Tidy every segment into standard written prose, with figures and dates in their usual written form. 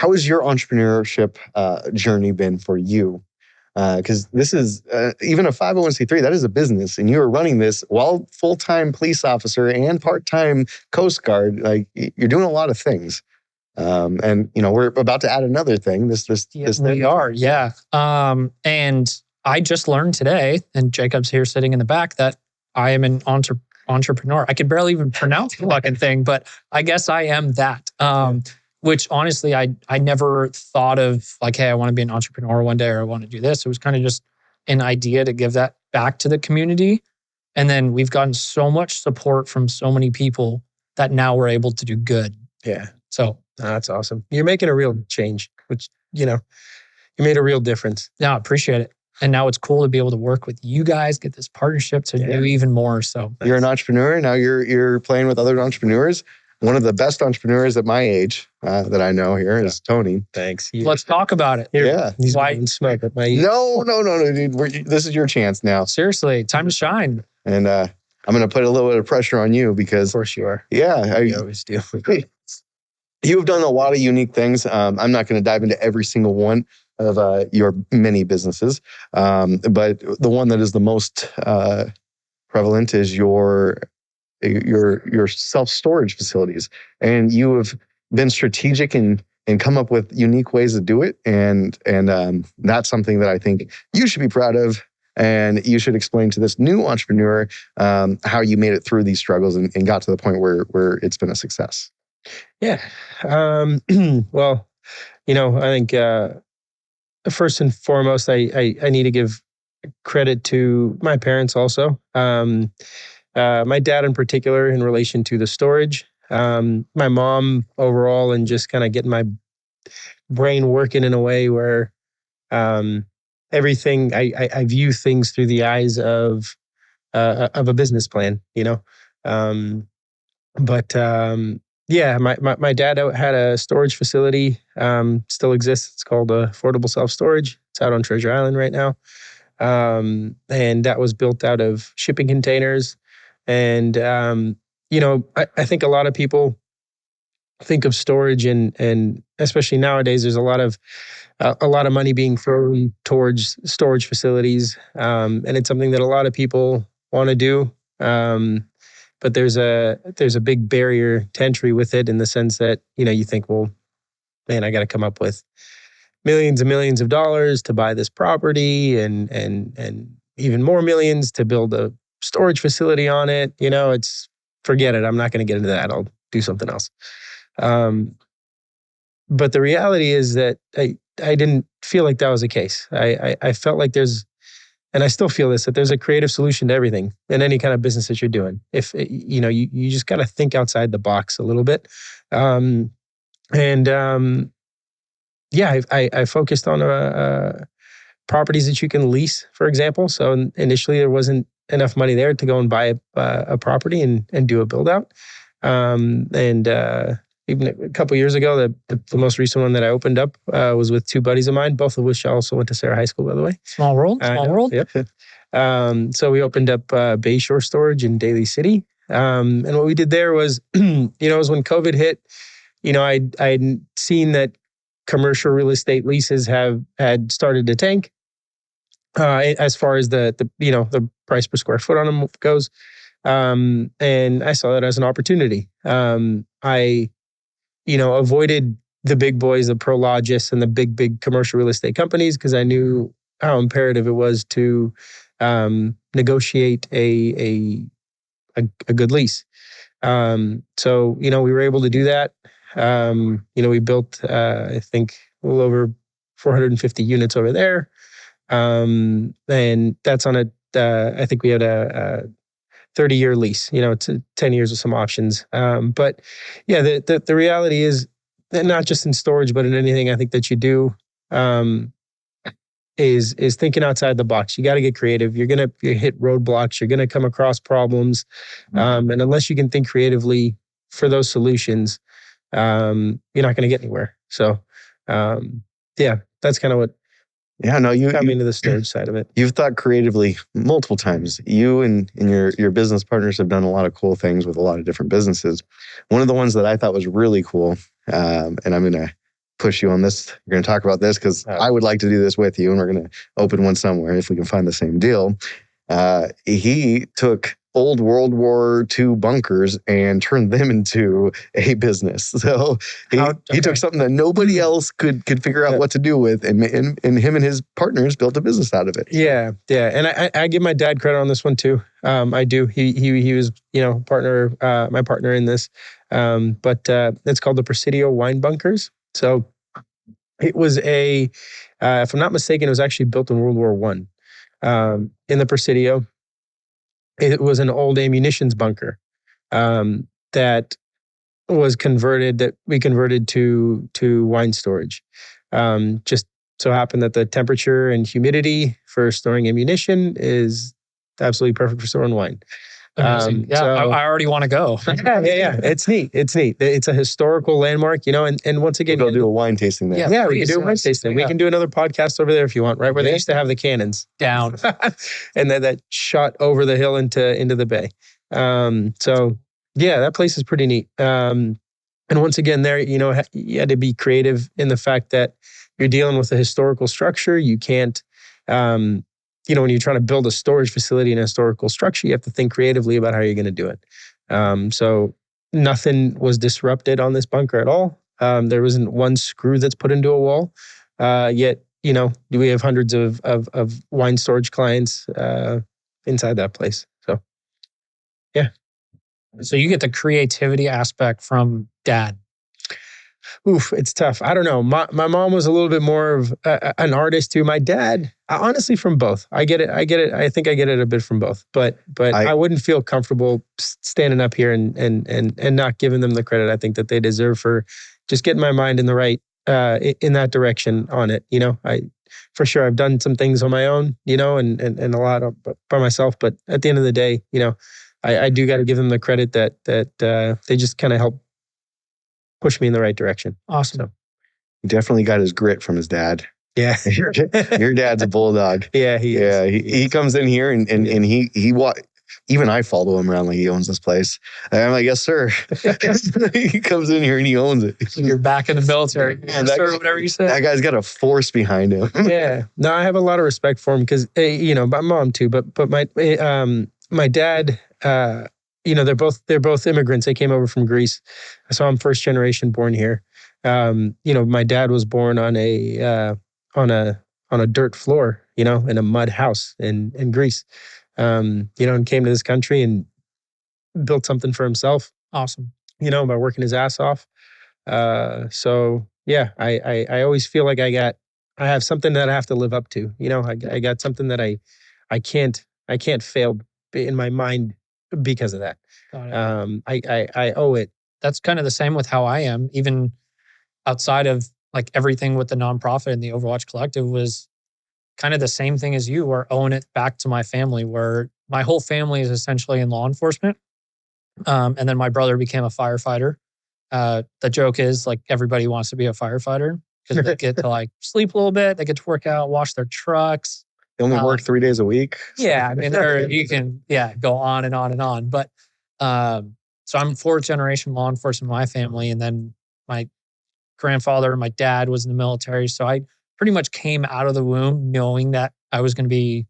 how has your entrepreneurship journey been for you? Because this is even a 501c3, that is a business, and you are running this while full-time police officer and part-time Coast Guard. Like, you're doing a lot of things. And we're about to add another thing. This we are, yeah. And I just learned today, and Jacob's here sitting in the back, that I am an entrepreneur. I could barely even pronounce the fucking thing, but I guess I am that. Which honestly, I never thought of like, hey, I want to be an entrepreneur one day, or I want to do this. It was kind of just an idea to give that back to the community. And then we've gotten so much support from so many people that now we're able to do good. Yeah. So that's awesome. You're making a real change, which, you made a real difference. Yeah, I appreciate it. And now it's cool to be able to work with you guys, get this partnership to do even more. So you're an entrepreneur. Now you're playing with other entrepreneurs. One of the best entrepreneurs at my age that I know here is Tony. Thanks. Let's talk about it. He's white smoke at my age. No, dude. This is your chance now. Seriously, time to shine. And I'm going to put a little bit of pressure on you because... Of course you are. Yeah. You always do. You have done a lot of unique things. I'm not going to dive into every single one of your many businesses. But the one that is the most prevalent is your self-storage facilities. And you have been strategic and come up with unique ways to do it. And that's something that I think you should be proud of. And you should explain to this new entrepreneur how you made it through these struggles and got to the point where it's been a success. Yeah. Well, I think first and foremost, I need to give credit to my parents also. My dad in particular in relation to the storage. My mom overall, and just kind of getting my brain working in a way where everything, I view things through the eyes of a business plan, Yeah, my dad had a storage facility, still exists. It's called Affordable Self-Storage. It's out on Treasure Island right now. And that was built out of shipping containers. And, I think a lot of people think of storage and especially nowadays, there's a lot of money being thrown towards storage facilities. And it's something that a lot of people want to do. But there's a big barrier to entry with it in the sense that, you think, well, man, I got to come up with millions and millions of dollars to buy this property and even more millions to build a storage facility on it. Forget it. I'm not going to get into that. I'll do something else. But the reality is that I didn't feel like that was the case. I felt like and I still feel this, that there's a creative solution to everything in any kind of business that you're doing. If, you just got to think outside the box a little bit. I focused on properties that you can lease, for example. So initially there wasn't enough money there to go and buy a property and do a build out. Even a couple of years ago, the most recent one that I opened up was with two buddies of mine, both of which also went to Sarah High School, by the way. Small world. Yep. So we opened up Bayshore Storage in Daly City. And what we did there was, it was when COVID hit, I'd seen that commercial real estate leases had started to tank as far as the price per square foot on them goes. And I saw that as an opportunity. I avoided the big boys, the Prologis and the big commercial real estate companies because I knew how imperative it was to negotiate a good lease. So, we were able to do that. We built, I think, a little over 450 units over there. And that's on I think we had a 30-year lease, it's 10 years with some options. But yeah, the reality is that not just in storage, but in anything I think that you do, is thinking outside the box. You got to get creative. You're going to hit roadblocks. You're going to come across problems. And unless you can think creatively for those solutions, you're not going to get anywhere. So, that's kind of what you got me into the storage side of it. You've thought creatively multiple times. You and your business partners have done a lot of cool things with a lot of different businesses. One of the ones that I thought was really cool, and I'm going to push you on this. We're going to talk about this because I would like to do this with you, and we're going to open one somewhere if we can find the same deal. He took old World War II bunkers and turned them into a business. So he took something that nobody else could figure out what to do with, and him and his partners built a business out of it. Yeah. And I give my dad credit on this one too. I do. He was, my partner in this. But it's called the Presidio Wine Bunkers. So it was if I'm not mistaken, it was actually built in World War I. In the Presidio, it was an old ammunitions bunker that was converted. That we converted to wine storage. Just so happened that the temperature and humidity for storing ammunition is absolutely perfect for storing wine. Amazing. I already want to go. Yeah. It's neat. It's a historical landmark, and once again, we'll do a wine tasting there. Yeah, we can do a wine tasting. We can do another podcast over there if you want, right where they used to have the cannons down, and then that shot over the hill into the bay. So yeah, that place is pretty neat. And once again, there, you had to be creative in the fact that you're dealing with a historical structure. You can't. When you're trying to build a storage facility in a historical structure, you have to think creatively about how you're going to do it. So nothing was disrupted on this bunker at all. There wasn't one screw that's put into a wall. Yet, we have hundreds of wine storage clients inside that place. So, yeah. So you get the creativity aspect from dad. Oof, it's tough. I don't know. My mom was a little bit more of an artist too. My dad, honestly, from both. I get it. I think I get it a bit from both. But I wouldn't feel comfortable standing up here and not giving them the credit I think that they deserve for just getting my mind in the right in that direction on it. For sure I've done some things on my own, and a lot by myself. But at the end of the day, I do got to give them the credit that they just kind of help push me in the right direction. Awesome. So, he definitely got his grit from his dad. Yeah. Your dad's a bulldog. Yeah, he is. He comes in here and he even I follow him around like he owns this place. And I'm like, yes, sir. He comes in here and he owns it. You're back in the military. Yes, sir, whatever you say. That guy's got a force behind him. Yeah. No, I have a lot of respect for him because, my mom too, but my dad, they're both immigrants. They came over from Greece. So I'm first generation born here. My dad was born on a dirt floor, in a mud house in Greece. And came to this country and built something for himself. Awesome. By working his ass off. So yeah, I always feel like I have something that I have to live up to. I got something that I can't fail in my mind because of that. I owe it. That's kind of the same with how I am, even outside of like everything with the nonprofit and the Overwatch Collective was kind of the same thing as you, where owing it back to my family, where my whole family is essentially in law enforcement. And then my brother became a firefighter. The joke is like everybody wants to be a firefighter because they get to like sleep a little bit. They get to work out, wash their trucks. They only work 3 days a week. Yeah. I mean, or you can, go on and on and on. But so I'm fourth generation law enforcement in my family. And then my grandfather, my dad was in the military. So I pretty much came out of the womb knowing that I was going to be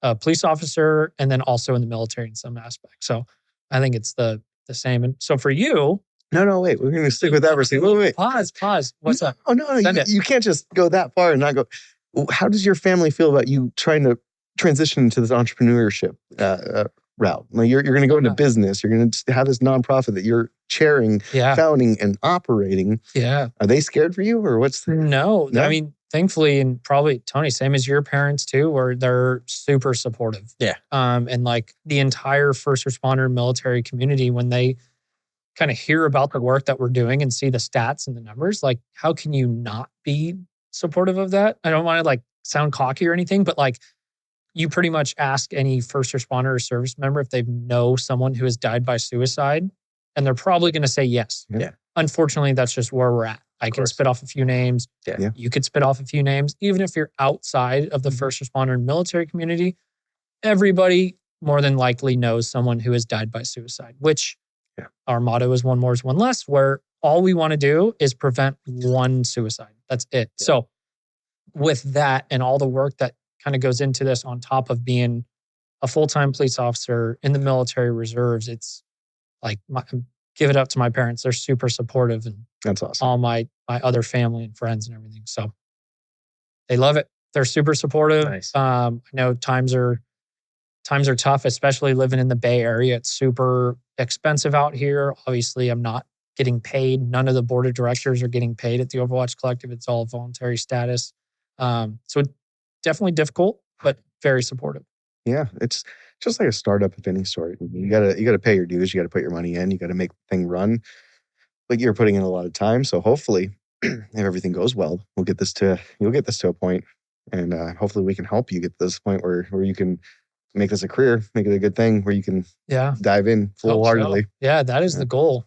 a police officer and then also in the military in some aspect. So I think it's the same. And so for you. No, wait. We're going to stick with that for a second. Wait. Pause. What's up? Oh, no. You can't just go that far and not go. How does your family feel about you trying to transition into this entrepreneurship route? Like you're going to go into business. You're going to have this nonprofit that you're chairing, founding, and operating. Yeah. Are they scared for you or what's the... No. I mean, thankfully, and probably Tony, same as your parents too, where they're super supportive. Yeah. And like the entire first responder military community, when they kind of hear about the work that we're doing and see the stats and the numbers, like how can you not be supportive of that? I don't want to like sound cocky or anything, but like you pretty much ask any first responder or service member if they know someone who has died by suicide, and they're probably going to say yes. Yeah. Unfortunately, that's just where we're at. I can spit off a few names. Yeah. You could spit off a few names. Even if you're outside of the first responder and military community, everybody more than likely knows someone who has died by suicide, which our motto is one more is one less, where all we want to do is prevent one suicide. That's it. Yeah. So with that and all the work that kind of goes into this on top of being a full-time police officer in the military reserves, it's like, give it up to my parents. They're super supportive, and That's awesome. all my other family and friends and everything. So they love it. They're super supportive. Nice. I know times are tough, especially living in the Bay Area. It's super expensive out here. Obviously, I'm not getting paid. None of the board of directors are getting paid at the Overwatch Collective. It's all voluntary status. So definitely difficult, but very supportive. Yeah, it's just like a startup of any sort. You gotta pay your dues. You gotta put your money in. You gotta make the thing run. But you're putting in a lot of time. So hopefully, if everything goes well, you'll get this to a point, and hopefully we can help you get to this point where you can make this a career, make it a good thing, where you can Yeah. dive in Hope so. full-heartedly. Yeah, that is the goal.